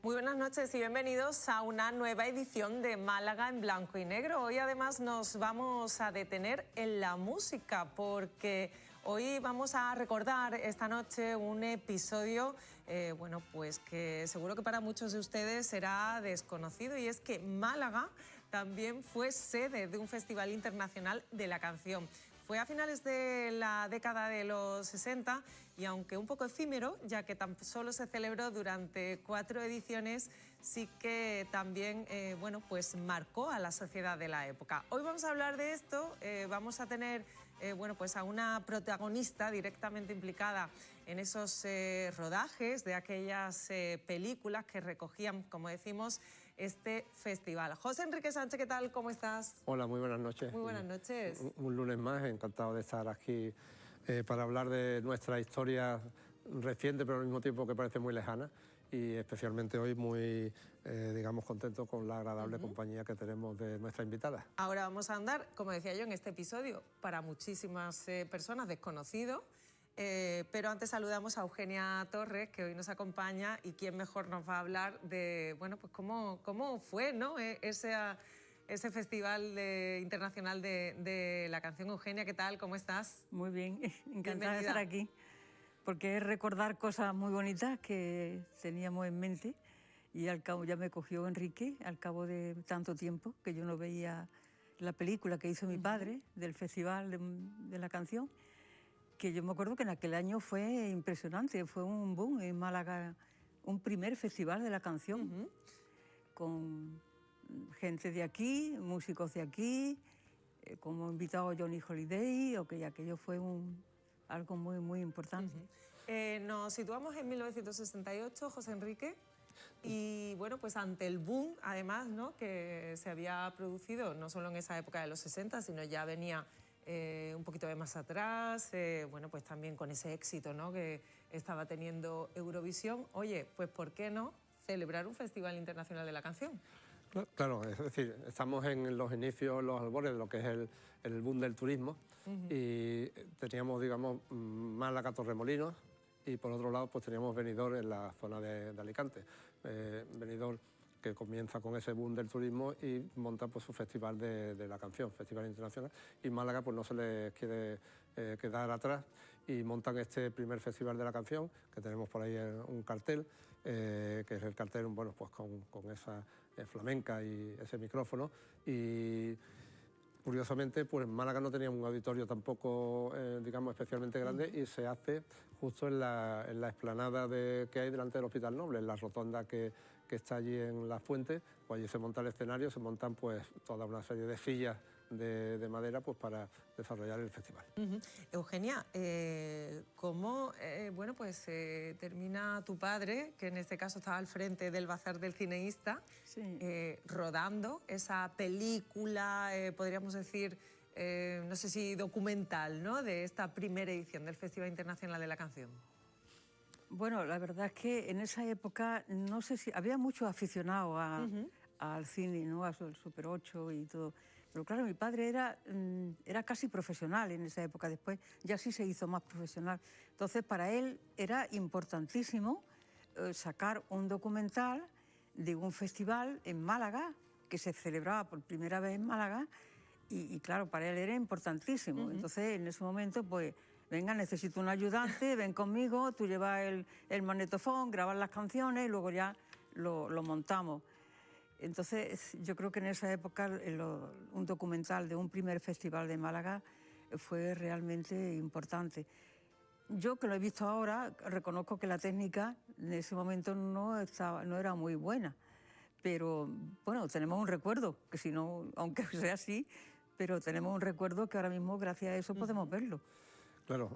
Muy buenas noches y bienvenidos a una nueva edición de Málaga en blanco y negro. Hoy además nos vamos a detener en la música porque hoy vamos a recordar esta noche un episodio, bueno, pues que seguro que para muchos de ustedes será desconocido, y es que Málaga también fue sede de un Festival Internacional de la Canción. Fue a finales de la década de los 60 y aunque un poco efímero, ya que tan solo se celebró durante 4 ediciones, sí que también bueno, pues marcó a la sociedad de la época. Hoy vamos a hablar de esto, vamos a tener bueno, pues a una protagonista directamente implicada en esos rodajes de aquellas películas que recogían, como decimos, este festival. José Enrique Sánchez, ¿qué tal? ¿Cómo estás? Hola, muy buenas noches. Muy buenas noches. Un lunes más, encantado de estar aquí para hablar de nuestra historia reciente, pero al mismo tiempo que parece muy lejana, y especialmente hoy muy, digamos, contento con la agradable compañía que tenemos de nuestra invitada. Ahora vamos a andar, como decía yo en este episodio, para muchísimas personas desconocido. Pero antes saludamos a Eugenia Torres, que hoy nos acompaña, y quién mejor nos va a hablar de, bueno, pues cómo fue, ¿no? Ese Festival Internacional de la Canción. Eugenia, ¿qué tal? ¿Cómo estás? Muy bien, encantada Bienvenida. de estar aquí, porque es recordar cosas muy bonitas que teníamos en mente, y al cabo ya me cogió Enrique, al cabo de tanto tiempo que yo no veía la película que hizo mi padre del Festival de la Canción, que yo me acuerdo que en aquel año fue impresionante, fue un boom en Málaga, un primer Festival de la Canción, con gente de aquí, músicos de aquí, como invitado a Johnny Holiday, aquello fue algo muy importante. Nos situamos en 1968, José Enrique, y bueno, pues ante el boom, además, ¿no?, que se había producido no solo en esa época de los 60, sino ya venía un poquito de más atrás, bueno, pues también con ese éxito, ¿no?, que estaba teniendo Eurovisión. Oye, pues ¿por qué no celebrar un Festival Internacional de la Canción? Claro, es decir, estamos en los inicios, los albores de lo que es el boom del turismo, y teníamos, digamos, Málaga, Torremolinos, y por otro lado pues teníamos Benidorm en la zona de Alicante. Benidorm, que comienza con ese boom del turismo y monta pues su festival de la canción, Festival Internacional, y Málaga pues no se les quiere quedar atrás y montan este primer Festival de la Canción, que tenemos por ahí un cartel, que es el cartel, bueno, pues con esa flamenca y ese micrófono. Y curiosamente, pues Málaga no tenía un auditorio tampoco, digamos, especialmente grande, y se hace justo en la explanada que hay delante del Hospital Noble, en la rotonda que está allí en La Fuente. Pues allí se monta el escenario, se montan pues toda una serie de sillas de madera pues para desarrollar el festival. Eugenia, ¿cómo bueno, pues, termina tu padre, que en este caso estaba al frente del Bazar del Cineísta, Sí. rodando esa película, podríamos decir, no sé si documental, ¿no?, de esta primera edición del Festival Internacional de la Canción? Bueno, la verdad es que en esa época, no sé si había muchos aficionados al cine, ¿no?, al Super 8 y todo. Pero claro, mi padre era casi profesional en esa época, después ya sí se hizo más profesional. Entonces, para él era importantísimo sacar un documental de un festival en Málaga, que se celebraba por primera vez en Málaga, y claro, para él era importantísimo. Entonces, en ese momento, pues, venga, necesito un ayudante, ven conmigo, tú llevas el magnetofón, grabas las canciones y luego ya lo montamos. Entonces, yo creo que en esa época un documental de un primer festival de Málaga fue realmente importante. Yo, que lo he visto ahora, reconozco que la técnica en ese momento no era muy buena, pero bueno, tenemos un recuerdo, que si no, aunque sea así, pero tenemos un recuerdo que ahora mismo, gracias a eso, podemos verlo. Claro,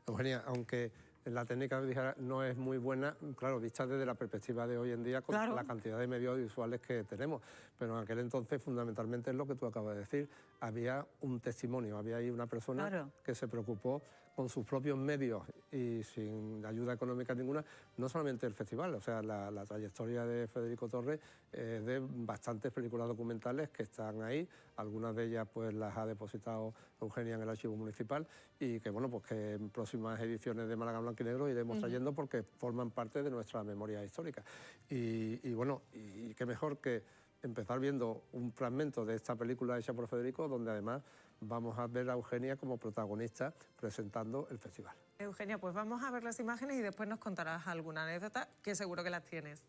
Eugenia, aunque la técnica dijera, no es muy buena, claro, vista desde la perspectiva de hoy en día, con la cantidad de medios visuales que tenemos, pero en aquel entonces fundamentalmente es lo que tú acabas de decir, había un testimonio, había ahí una persona que se preocupó con sus propios medios y sin ayuda económica ninguna, no solamente el festival, o sea, la trayectoria de Federico Torres es de bastantes películas documentales que están ahí, algunas de ellas pues las ha depositado Eugenia en el Archivo Municipal y que bueno, pues que en próximas ediciones de Málaga Blanco y Negro iremos trayendo porque forman parte de nuestra memoria histórica. Y bueno, y qué mejor que empezar viendo un fragmento de esta película hecha por Federico, donde además vamos a ver a Eugenia como protagonista presentando el festival. Eugenia, pues vamos a ver las imágenes y después nos contarás alguna anécdota, que seguro que las tienes.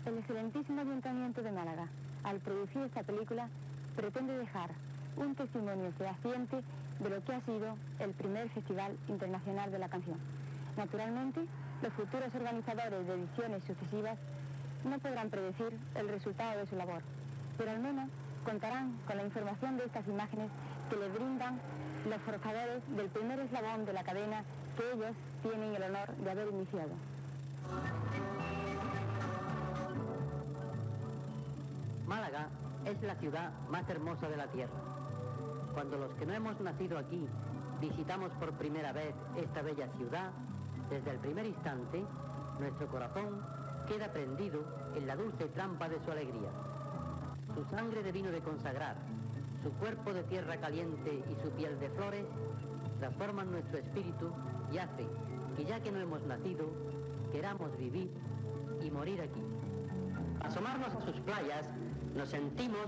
El excelentísimo Ayuntamiento de Málaga, al producir esta película, pretende dejar un testimonio fehaciente de lo que ha sido el primer Festival Internacional de la Canción. Naturalmente, los futuros organizadores de ediciones sucesivas no podrán predecir el resultado de su labor, pero al menos contarán con la información de estas imágenes que les brindan los forjadores del primer eslabón de la cadena que ellos tienen el honor de haber iniciado. Málaga es la ciudad más hermosa de la tierra. Cuando los que no hemos nacido aquí visitamos por primera vez esta bella ciudad, desde el primer instante, nuestro corazón queda prendido en la dulce trampa de su alegría. Su sangre de vino de consagrar, su cuerpo de tierra caliente y su piel de flores transforman nuestro espíritu y hacen que ya que no hemos nacido, queramos vivir y morir aquí. Asomarnos a sus playas, nos sentimos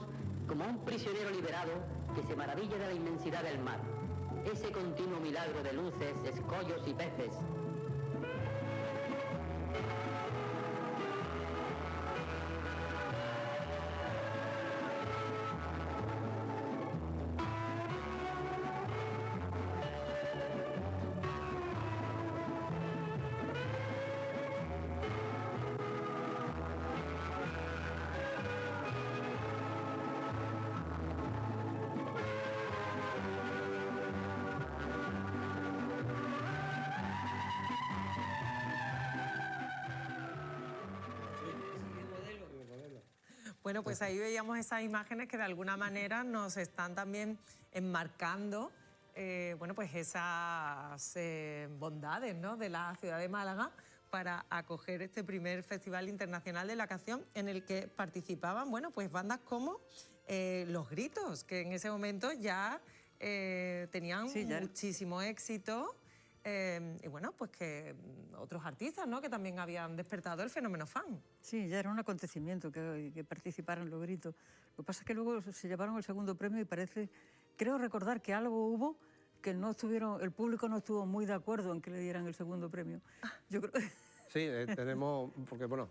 como un prisionero liberado que se maravilla de la inmensidad del mar, ese continuo milagro de luces, escollos y peces. Bueno, pues ahí veíamos esas imágenes que de alguna manera nos están también enmarcando bueno, pues esas bondades, ¿no?, de la ciudad de Málaga para acoger este primer Festival Internacional de la Canción en el que participaban, bueno, pues bandas como Los Gritos, que en ese momento ya tenían muchísimo éxito. Y bueno, pues que otros artistas, ¿no?, que también habían despertado el fenómeno fan. Sí, ya era un acontecimiento que participaran Los Gritos. Lo que pasa es que luego se llevaron el segundo premio y parece, creo recordar que algo hubo que no estuvieron, el público no estuvo muy de acuerdo en que le dieran el segundo premio. Yo creo... Sí, tenemos, porque bueno,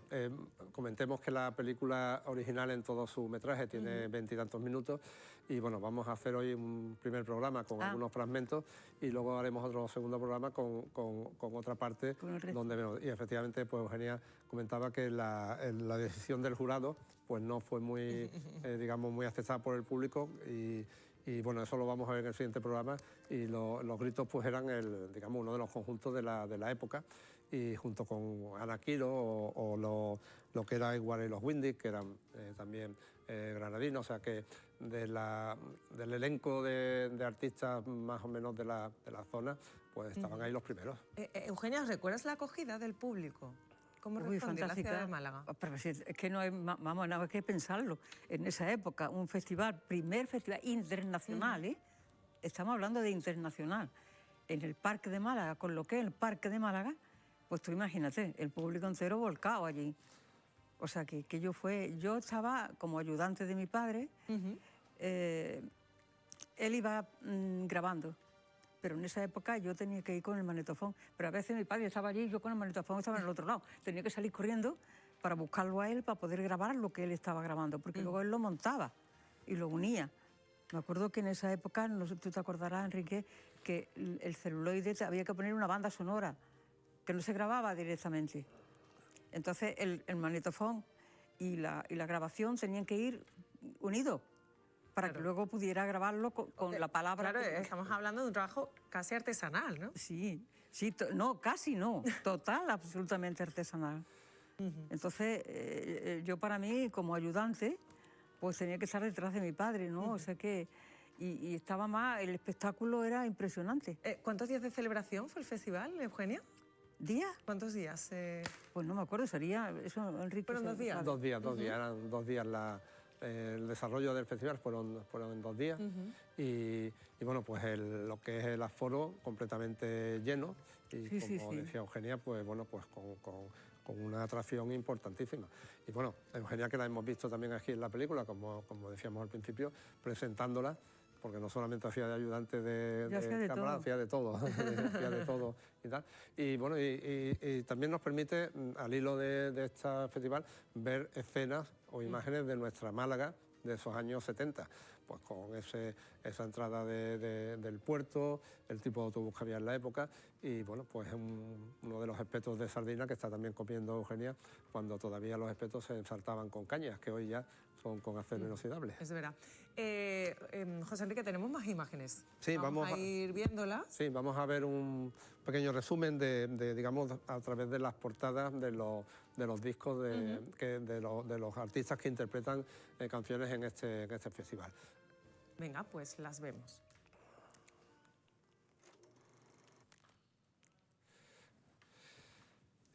comentemos que la película original en todo su metraje tiene 20 y tantos minutos y bueno, vamos a hacer hoy un primer programa con algunos fragmentos y luego haremos otro segundo programa con otra parte donde, y efectivamente, pues Eugenia comentaba que la decisión del jurado pues no fue muy, digamos, muy aceptada por el público y Y bueno, eso lo vamos a ver en el siguiente programa. Y los Gritos pues eran digamos, uno de los conjuntos de la época. Y junto con Ana Quiro o lo que era Igual y los Windies, que eran también granadinos. O sea que del elenco de artistas más o menos de la zona, pues estaban ahí los primeros. Eugenia, ¿recuerdas la acogida del público? ¿Cómo Uy, respondió la ciudad fantástica. de Málaga? Pero si es que no hay, vamos, nada más que pensarlo. En esa época, un festival, primer festival internacional, ¿eh? Estamos hablando de internacional. En el Parque de Málaga, con lo que es el Parque de Málaga, pues tú imagínate, el público entero volcado allí. O sea, que yo estaba como ayudante de mi padre, él iba grabando. Pero en esa época yo tenía que ir con el magnetofón. Pero a veces mi padre estaba allí y yo con el magnetofón estaba en el otro lado. Tenía que salir corriendo para buscarlo a él, para poder grabar lo que él estaba grabando, porque luego él lo montaba y lo unía. Me acuerdo que en esa época, no sé, tú te acordarás, Enrique, que el celuloide había que poner una banda sonora, que no se grababa directamente. Entonces el magnetofón y la grabación tenían que ir unidos, para que luego pudiera grabarlo con la palabra. Claro, estamos hablando de un trabajo casi artesanal, ¿no? Sí, no, casi no, total, absolutamente artesanal. Entonces, yo para mí, como ayudante, pues tenía que estar detrás de mi padre, ¿no? O sea que, y estaba más, el espectáculo era impresionante. ¿Cuántos días de celebración fue el festival, Eugenia? ¿Días? ¿Cuántos días? Pues no me acuerdo, sería eso, Enrique. ¿Fueron 2 días? Dos días, eran 2 días el desarrollo del festival fueron en 2 días y bueno, pues lo que es el aforo completamente lleno y como decía Eugenia, pues bueno, pues con una atracción importantísima. Y bueno, Eugenia, que la hemos visto también aquí en la película, como decíamos al principio, presentándola, porque no solamente hacía de ayudante de cámara, hacía de todo, hacía de todo y tal. Y bueno, y también nos permite, al hilo de este festival, ver escenas o imágenes de nuestra Málaga de esos años 70, pues con esa entrada del puerto, el tipo de autobús que había en la época y bueno, pues uno de los espetos de sardina que está también comiendo Eugenia, cuando todavía los espetos se saltaban con cañas, que hoy ya son con acero inoxidable. Es verdad. José Enrique, tenemos más imágenes. Sí, vamos a ir viéndolas. Sí, vamos a ver un pequeño resumen digamos, a través de las portadas de los discos de los artistas que interpretan canciones en este festival. Venga, pues las vemos.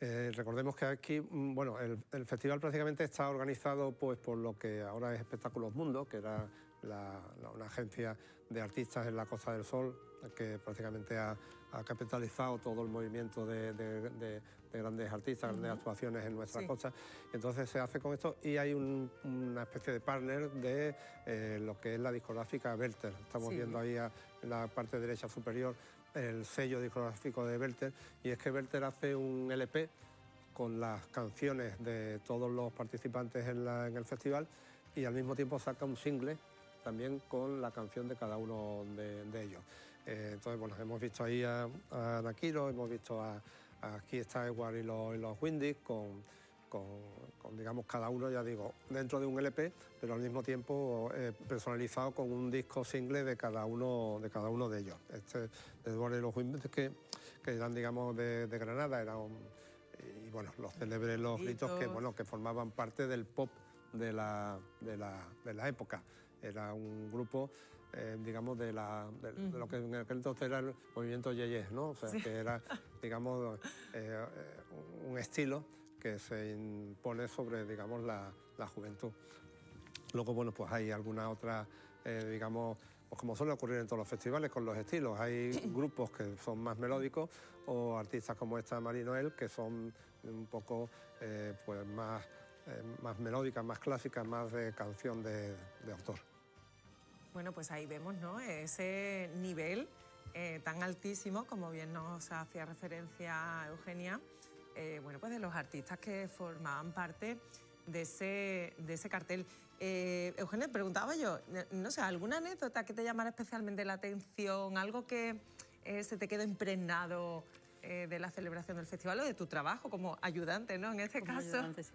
Recordemos que aquí, bueno, el festival prácticamente está organizado pues por lo que ahora es Espectáculos Mundo, que era una agencia de artistas en la Costa del Sol, que prácticamente ha capitalizado todo el movimiento de grandes artistas, grandes actuaciones en nuestra costa. Entonces se hace con esto y hay una especie de partner de lo que es la discográfica Werther. Estamos viendo ahí en la parte derecha superior el sello discográfico de Werther, y es que Werther hace un LP con las canciones de todos los participantes en el festival y al mismo tiempo saca un single también con la canción de cada uno de ellos. Entonces, bueno, hemos visto ahí a Ana Quiro, hemos visto aquí está Igual y los Windies con, digamos, cada uno, ya digo, dentro de un LP, pero al mismo tiempo personalizado con un disco single de cada uno de ellos. De Igual y los Windies, que eran, digamos, de Granada, y bueno, los célebres Los Gritos, que formaban parte del pop de la época. Era un grupo, digamos, de lo que en aquel entonces era el movimiento Yeyes, ¿no? O sea, que era, digamos, un estilo que se impone sobre, digamos, la juventud. Luego, bueno, pues hay alguna otra, digamos, pues como suele ocurrir en todos los festivales con los estilos. Hay grupos que son más melódicos o artistas como esta Marie Noel, que son un poco pues más melódicas, más clásicas, más de canción de autor. Bueno, pues ahí vemos, ¿no?, ese nivel tan altísimo, como bien nos hacía referencia Eugenia, bueno, pues de los artistas que formaban parte de ese cartel. Eugenia, preguntaba yo, no sé, ¿alguna anécdota que te llamara especialmente la atención, algo que se te quedó impregnado de la celebración del festival o de tu trabajo como ayudante, ¿no?, en este caso? Ayudante, sí.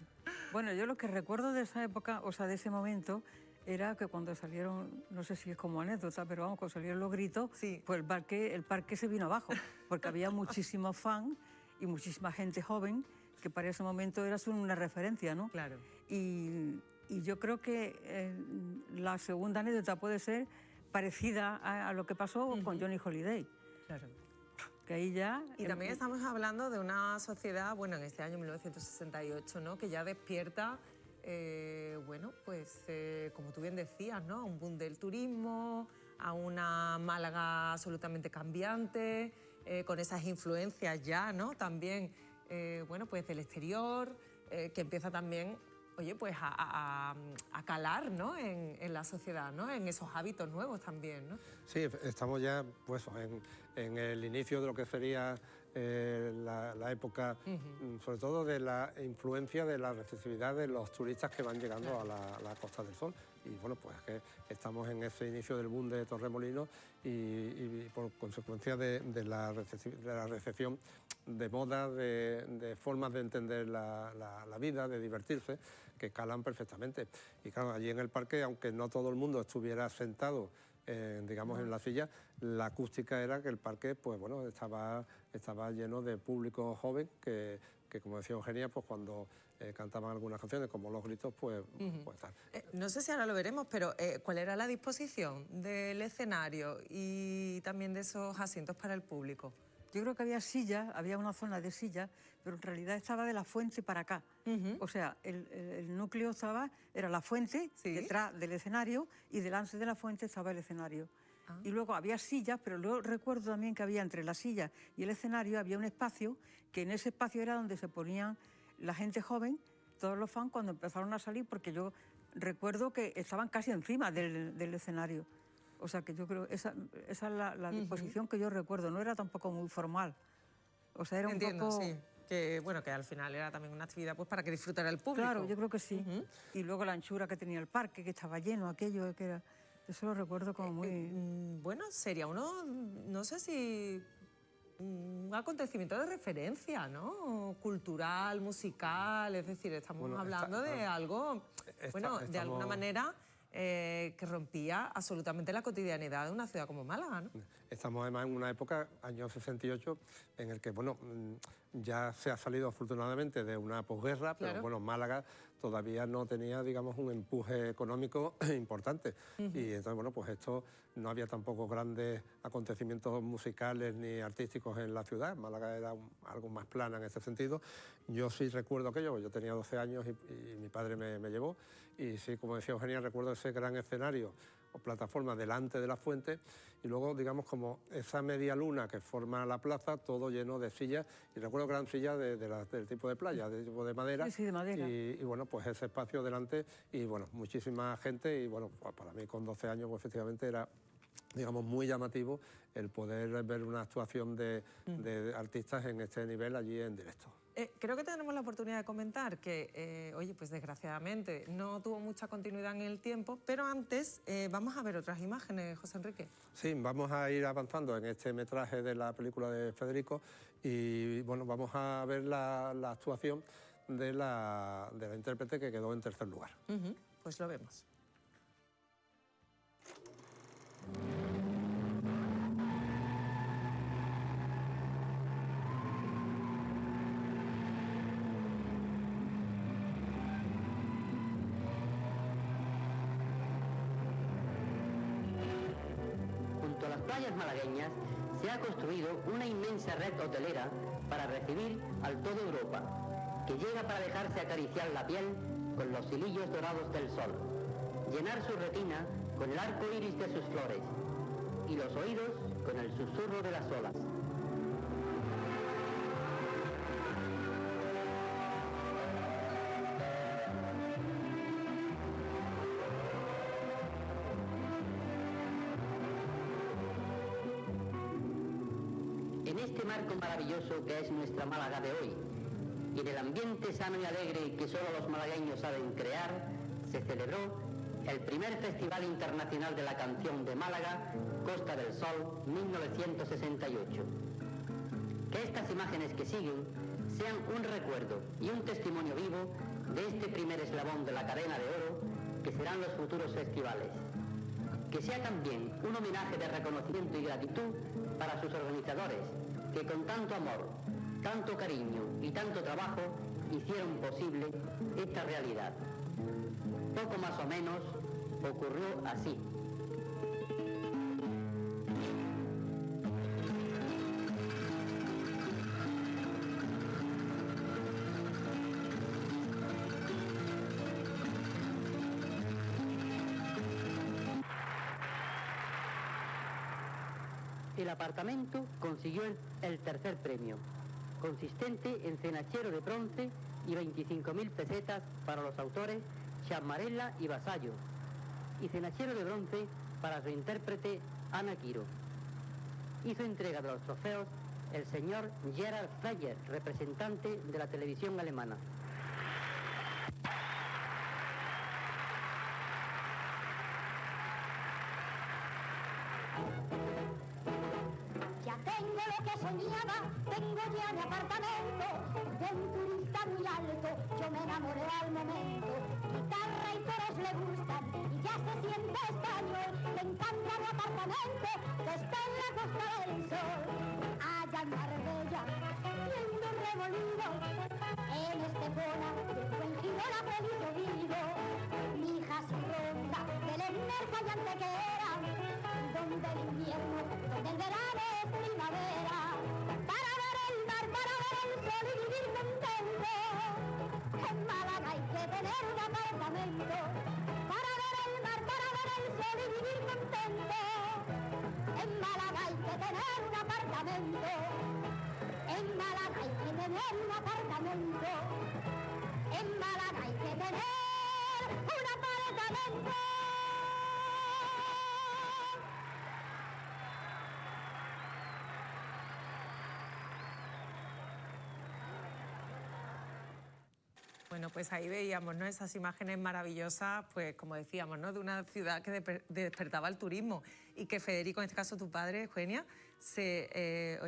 Bueno, yo lo que recuerdo de esa época, o sea, de ese momento, era que cuando salieron, no sé si es como anécdota, pero vamos, cuando salieron los gritos, Sí. pues el parque se vino abajo, porque había muchísimos fans y muchísima gente joven que para ese momento era una referencia, ¿no? Claro. Y yo creo que la segunda anécdota puede ser parecida a lo que pasó con Johnny Holiday. Claro. Que ahí ya... Y también estamos hablando de una sociedad, bueno, en este año 1968, ¿no? Que ya despierta, bueno, pues como tú bien decías, ¿no? A un boom del turismo, a una Málaga absolutamente cambiante, con esas influencias ya, ¿no? También, bueno, pues del exterior, que empieza también, oye, pues a calar, ¿no? En la sociedad, ¿no? En esos hábitos nuevos también, ¿no? Sí, estamos ya pues, en el inicio de lo que sería la época, sobre todo de la influencia de la receptividad de los turistas que van llegando a la Costa del Sol. Y bueno, pues que estamos en ese inicio del boom de Torremolinos y por consecuencia de la recepción de moda, de formas de entender la vida, de divertirse, que calan perfectamente. Y claro, allí en el parque, aunque no todo el mundo estuviera sentado, digamos, en la silla, la acústica era que el parque, pues bueno, estaba lleno de público joven que como decía Eugenia, pues cuando cantaban algunas canciones, como Los Gritos, pues tal. No sé si ahora lo veremos, pero ¿cuál era la disposición del escenario y también de esos asientos para el público? Yo creo que había sillas, había una zona de sillas, pero en realidad estaba de la fuente para acá. O sea, el núcleo era la fuente, ¿Sí? detrás del escenario, y delante de la fuente estaba el escenario. Y luego había sillas, pero luego recuerdo también que había entre la silla y el escenario había un espacio, que en ese espacio era donde se ponían la gente joven, todos los fans, cuando empezaron a salir, porque yo recuerdo que estaban casi encima del escenario. O sea, que yo creo, esa es la disposición que yo recuerdo, no era tampoco muy formal. O sea, era Entiendo, un poco... sí. Que, bueno, que al final era también una actividad pues, para que disfrutara el público. Claro, yo creo que sí. Y luego la anchura que tenía el parque, que estaba lleno, aquello que era... Eso lo recuerdo como muy... Bueno, sería uno, no sé si... un acontecimiento de referencia, ¿no? Cultural, musical, es decir, estamos hablando de algo, bueno, de alguna manera que rompía absolutamente la cotidianidad de una ciudad como Málaga, ¿no? Estamos además en una época, año 68, en el que, bueno, ya se ha salido afortunadamente de una posguerra, pero Claro. bueno, Málaga todavía no tenía, digamos, un empuje económico importante. Y entonces, bueno, pues esto, no había tampoco grandes acontecimientos musicales ni artísticos en la ciudad. Málaga era algo más plana en ese sentido. Yo sí recuerdo aquello, yo tenía 12 años y mi padre me llevó. Y sí, como decía Eugenia, recuerdo ese gran escenario o plataforma delante de la fuente y luego, digamos, como esa media luna que forma la plaza, todo lleno de sillas. Y recuerdo que eran sillas del tipo de playa, de tipo de madera. Sí, sí, de madera. Y bueno, pues ese espacio delante y bueno, muchísima gente y bueno, pues para mí con 12 años pues efectivamente era, digamos, muy llamativo el poder ver una actuación de artistas en este nivel allí en directo. Creo que tenemos la oportunidad de comentar que, oye, pues desgraciadamente no tuvo mucha continuidad en el tiempo, pero antes vamos a ver otras imágenes, José Enrique. Sí, vamos a ir avanzando en este metraje de la película de Federico y bueno, vamos a ver la actuación de la intérprete que quedó en tercer lugar. Pues lo vemos. Junto a las playas malagueñas se ha construido una inmensa red hotelera para recibir al todo Europa, que llega para dejarse acariciar la piel con los hilillos dorados del sol, llenar su retina con el arco iris de sus flores y los oídos con el susurro de las olas. En este marco maravilloso que es nuestra Málaga de hoy, y en el ambiente sano y alegre que solo los malagueños saben crear, se celebró el primer Festival Internacional de la Canción de Málaga, Costa del Sol, 1968. Que estas imágenes que siguen sean un recuerdo y un testimonio vivo de este primer eslabón de la cadena de oro que serán los futuros festivales. Que sea también un homenaje de reconocimiento y gratitud para sus organizadores, que con tanto amor, tanto cariño y tanto trabajo hicieron posible esta realidad. Poco más o menos ocurrió así. El apartamento consiguió el tercer premio, consistente en cenachero de bronce y 25.000 pesetas para los autores Chamarella y Vasallo, y cenachero de bronce para su intérprete Ana Quiro. Hizo entrega de los trofeos el señor Gerhard Fleyer, representante de la televisión alemana. Tengo lo que soñaba, tengo ya mi apartamento, de un turista muy alto, yo me enamoré al momento. Guitarra y coros le gustan, y ya se siente español, le encanta mi apartamento, que está en la Costa del Sol. Allá en Marbella, viendo un remolino, en Estepona, en Girona feliz yo vivo. Mi hija se ronda, del Enerja y Antequera, donde el invierno, donde el verano es primavera, para ver el mar, para ver el sol y vivir contento. En Málaga hay que tener un apartamento, para ver el mar, para ver el sol y vivir contento. En Málaga hay que tener un apartamento, en Málaga hay que tener un apartamento, en Málaga hay que tener un apartamento. Bueno, pues ahí veíamos, ¿no?, esas imágenes maravillosas, pues como decíamos, ¿no?, de una ciudad que despertaba el turismo y que Federico, en este caso tu padre, Eugenia, se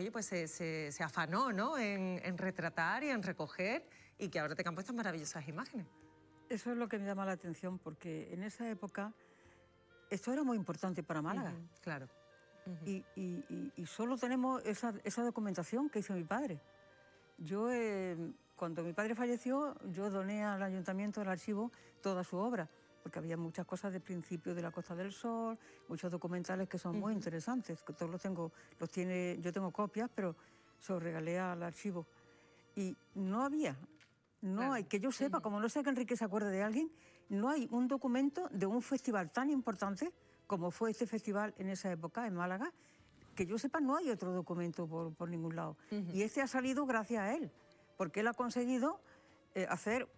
afanó, ¿no?, en retratar y en recoger, y que ahora te han puesto maravillosas imágenes. Eso es lo que me llama la atención, porque en esa época esto era muy importante para Málaga. Claro. Y solo tenemos esa documentación que hizo mi padre. Yo, cuando mi padre falleció, yo doné al Ayuntamiento del Archivo toda su obra, porque había muchas cosas de principio de la Costa del Sol, muchos documentales que son muy interesantes, que todos yo tengo copias, pero se los regalé al archivo. Y no había, no hay, que yo sepa, como no sé que Enrique se acuerde de alguien, no hay un documento de un festival tan importante como fue este festival en esa época, en Málaga, que yo sepa, no hay otro documento por ningún lado. Y este ha salido gracias a él, porque él ha conseguido hacer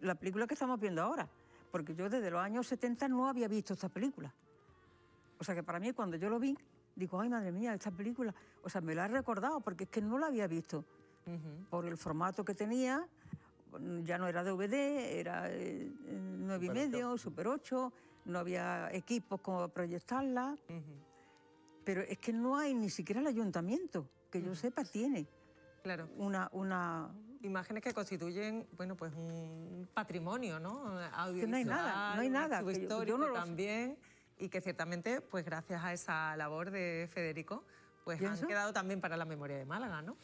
la película que estamos viendo ahora. Porque yo desde los años 70 no había visto esta película. O sea que para mí, cuando yo lo vi, digo, ay, madre mía, esta película... O sea, me la he recordado, porque es que no la había visto. Por el formato que tenía, ya no era DVD, era 9,5, Super 8, no había equipos como para proyectarla. Pero es que no hay ni siquiera el ayuntamiento, que yo sepa, tiene una... Imágenes que constituyen, bueno, pues un patrimonio, ¿no? Audiovisual, que no hay nada, no hay nada. Un histórico también, y que ciertamente, pues gracias a esa labor de Federico, pues han quedado también para la memoria de Málaga, ¿no?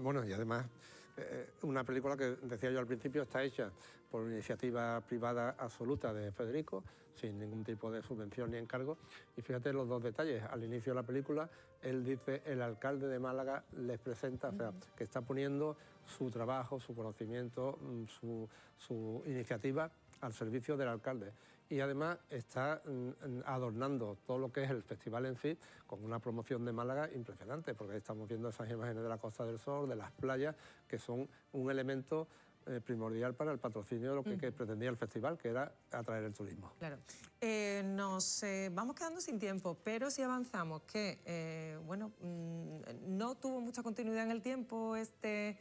Bueno, y además, una película que, decía yo al principio, está hecha por una iniciativa privada absoluta de Federico, sin ningún tipo de subvención ni encargo. Y fíjate los dos detalles. Al inicio de la película, él dice, el alcalde de Málaga les presenta, o sea, que está poniendo su trabajo, su conocimiento, su iniciativa al servicio del alcalde. Y además está adornando todo lo que es el festival en sí con una promoción de Málaga impresionante, porque estamos viendo esas imágenes de la Costa del Sol, de las playas, que son un elemento primordial para el patrocinio de lo que pretendía el festival, que era atraer el turismo. Claro. Nos vamos quedando sin tiempo, pero si avanzamos que, bueno, no tuvo mucha continuidad en el tiempo este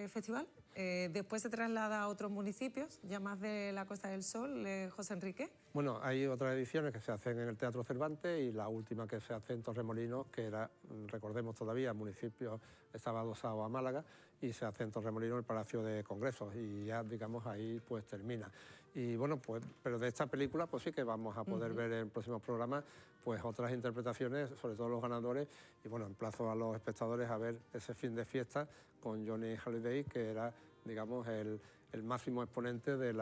festival. Después se traslada a otros municipios, ya más de la Costa del Sol, José Enrique. Bueno, hay otras ediciones que se hacen en el Teatro Cervantes y la última que se hace en Torremolinos, que era, recordemos todavía, el municipio estaba adosado a Málaga y se hace en Torremolinos el Palacio de Congresos y ya, digamos, ahí pues termina. Y bueno, pues, pero de esta película pues sí que vamos a poder ver en próximos programas pues otras interpretaciones, sobre todo los ganadores, y bueno, emplazo a los espectadores a ver ese fin de fiesta con Johnny Hallyday, que era, digamos, el máximo exponente del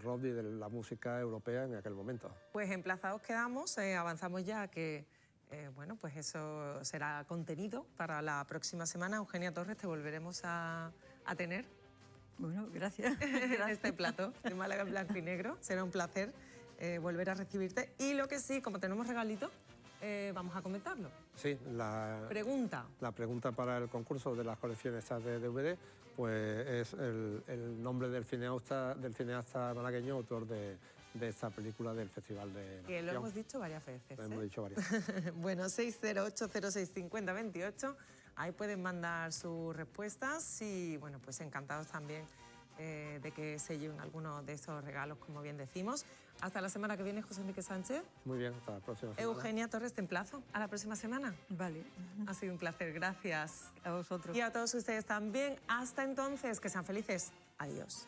rock y de la música europea en aquel momento. Pues emplazados quedamos, avanzamos ya a que, bueno, pues eso será contenido para la próxima semana. Eugenia Torres, te volveremos a tener. Bueno, gracias. En este plato de Málaga en blanco y negro. Será un placer volver a recibirte. Y lo que sí, como tenemos regalito, vamos a comentarlo. Sí, la pregunta para el concurso de las colecciones estas de DVD, pues es el nombre del cineasta malagueño, autor de esta película del Festival de la Que lo Canción. hemos dicho varias veces. Lo hemos dicho varias veces. Bueno, 608065028. Ahí pueden mandar sus respuestas y, bueno, pues encantados también de que se lleven algunos de esos regalos, como bien decimos. Hasta la semana que viene, José Enrique Sánchez. Muy bien, hasta la próxima semana. Eugenia Torres, te emplazo a la próxima semana. Vale. Ha sido un placer, gracias. A vosotros. Y a todos ustedes también. Hasta entonces, que sean felices. Adiós.